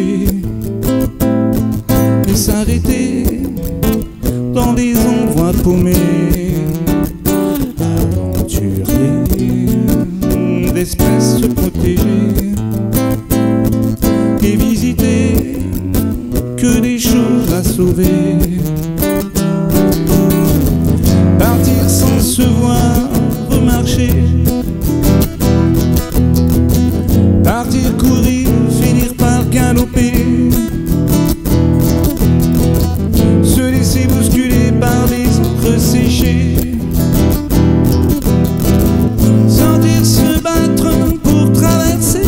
protéger et s'arrêter dans les endroits paumés, aventuriers d'espèces protégées, et visiter que des choses à sauver. Partir sans se voir remarcher, partir courir, finir par galoper, se laisser bousculer par les encres séchées, sortir se battre pour traverser.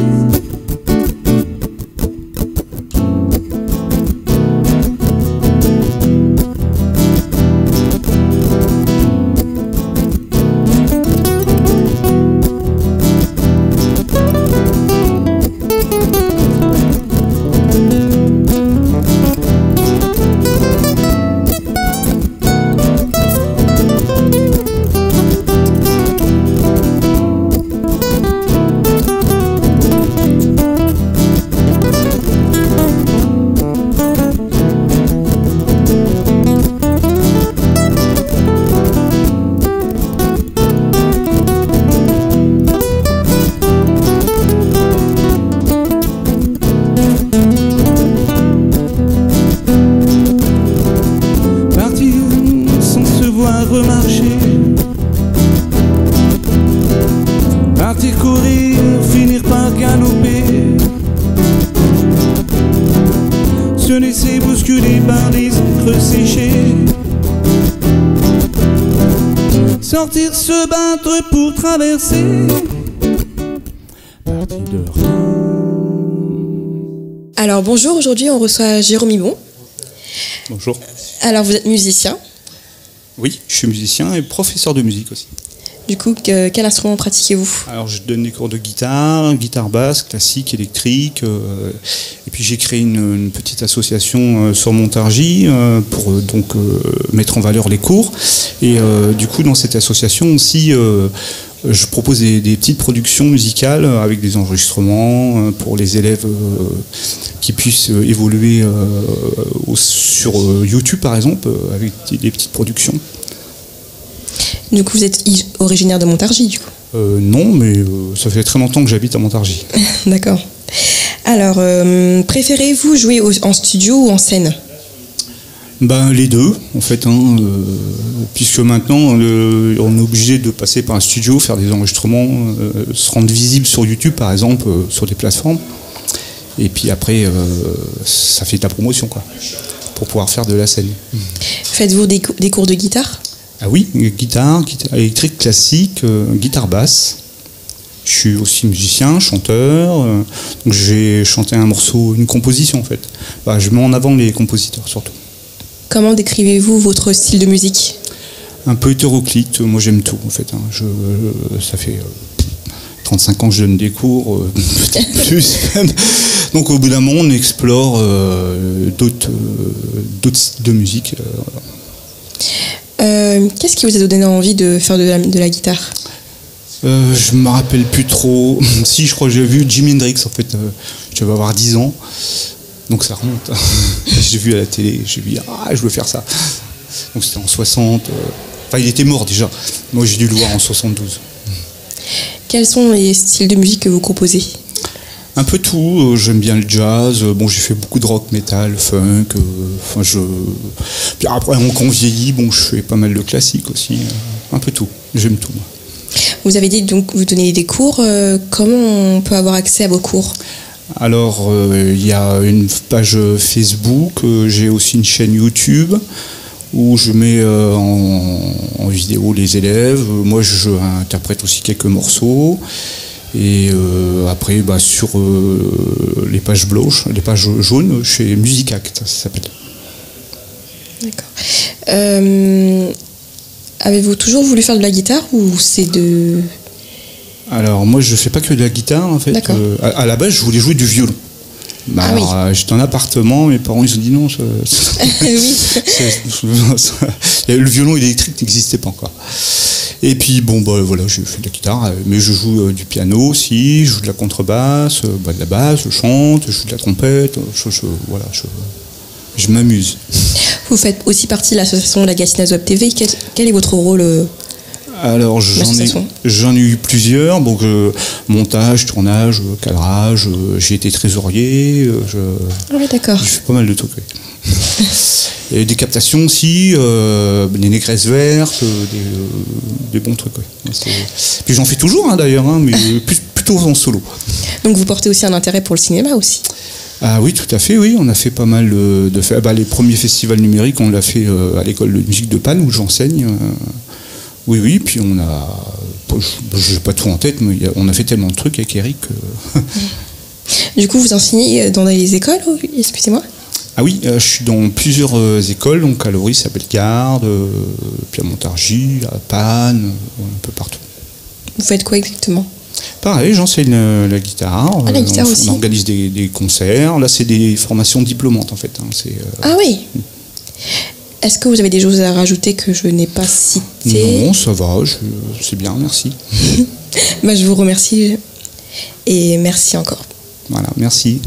Remarcher, partir courir, finir par galoper, se laisser bousculer par les encres séchées, sortir se battre pour traverser, partir de rien. Alors bonjour, aujourd'hui on reçoit Jérôme Ibon. Bonjour. Alors vous êtes musicien. Oui, je suis musicien et professeur de musique aussi. Du coup, quel instrument pratiquez-vous? Alors, je donne des cours de guitare, guitare basse, classique, électrique. Et puis, j'ai créé une petite association sur Montargis pour donc mettre en valeur les cours. Et du coup, dans cette association aussi, je propose des petites productions musicales avec des enregistrements pour les élèves qui puissent évoluer sur YouTube, par exemple, avec des petites productions. Du coup, vous êtes originaire de Montargis, du coup? Non, mais ça fait très longtemps que j'habite à Montargis. D'accord. Alors, préférez-vous jouer en studio ou en scène? Ben, les deux, en fait, puisque maintenant, on est obligé de passer par un studio, faire des enregistrements, se rendre visible sur YouTube, par exemple, sur des plateformes. Et puis après, ça fait de la promotion, quoi, pour pouvoir faire de la scène. Faites-vous des cours de guitare? Ah oui, guitare électrique classique, guitare basse. Je suis aussi musicien, chanteur. Donc j'ai chanté un morceau, une composition en fait. Bah, je mets en avant les compositeurs surtout. Comment décrivez-vous votre style de musique? Un peu hétéroclite, moi j'aime tout en fait. Ça fait 35 ans que je donne des cours, peut-être plus même. Donc au bout d'un moment on explore d'autres styles de musique. Qu'est-ce qui vous a donné envie de faire de la guitare? Je me rappelle plus trop. Si, je crois que j'ai vu Jimi Hendrix en fait. Je devais avoir 10 ans. Donc ça remonte. J'ai vu à la télé, j'ai vu je veux faire ça. Donc c'était en 60. Enfin, il était mort déjà. Moi j'ai dû le voir en 72. Quels sont les styles de musique que vous composez? Un peu tout, j'aime bien le jazz, bon j'ai fait beaucoup de rock, metal, funk, puis après quand on vieillit, bon je fais pas mal de classiques aussi, un peu tout, j'aime tout. Moi. Vous avez dit donc vous donnez des cours, comment on peut avoir accès à vos cours? Alors il y a une page Facebook, j'ai aussi une chaîne YouTube où je mets en vidéo les élèves, moi je interprète aussi quelques morceaux. Et après, sur les pages blanches, les pages jaunes, chez Music Act, ça s'appelle. D'accord. Avez-vous toujours voulu faire de la guitare ou c'est de... Alors moi, je fais pas que de la guitare en fait. D'accord. À la base, je voulais jouer du violon. J'étais en appartement, mes parents ils ont dit non. Oui. Le violon électrique n'existait pas encore. Et puis bon, bah voilà, je fais de la guitare, mais je joue du piano aussi, je joue de la contrebasse, de la basse, je chante, je joue de la trompette, voilà, je m'amuse. Vous faites aussi partie de l'association La Gatineuse Web TV. Quel est votre rôle Alors j'en ai eu plusieurs, donc montage, tournage, cadrage, j'ai été trésorier, Ah oui, d'accord. je fais pas mal de trucs. Oui. Et des captations aussi, des négresses vertes, des bons trucs. Oui. Puis j'en fais toujours d'ailleurs, mais plutôt en solo. Donc vous portez aussi un intérêt pour le cinéma aussi? Ah oui, tout à fait, oui. On a fait pas mal les premiers festivals numériques, on l'a fait à l'école de musique de Panne où j'enseigne. Oui, puis on a, je n'ai pas tout en tête, mais on a fait tellement de trucs avec Eric. Du coup, vous enseignez dans les écoles, excusez-moi? Ah oui, je suis dans plusieurs écoles, donc à Loris, à Bellegarde, puis à Montargis, à Panne, un peu partout. Vous faites quoi exactement? Pareil, j'enseigne la guitare. Ah, la guitare aussi. On organise des concerts. Là, c'est des formations diplômantes en fait. Ah oui. Est-ce que vous avez des choses à rajouter que je n'ai pas citées? Non, ça va, c'est bien, merci. Je vous remercie et merci encore. Voilà, merci.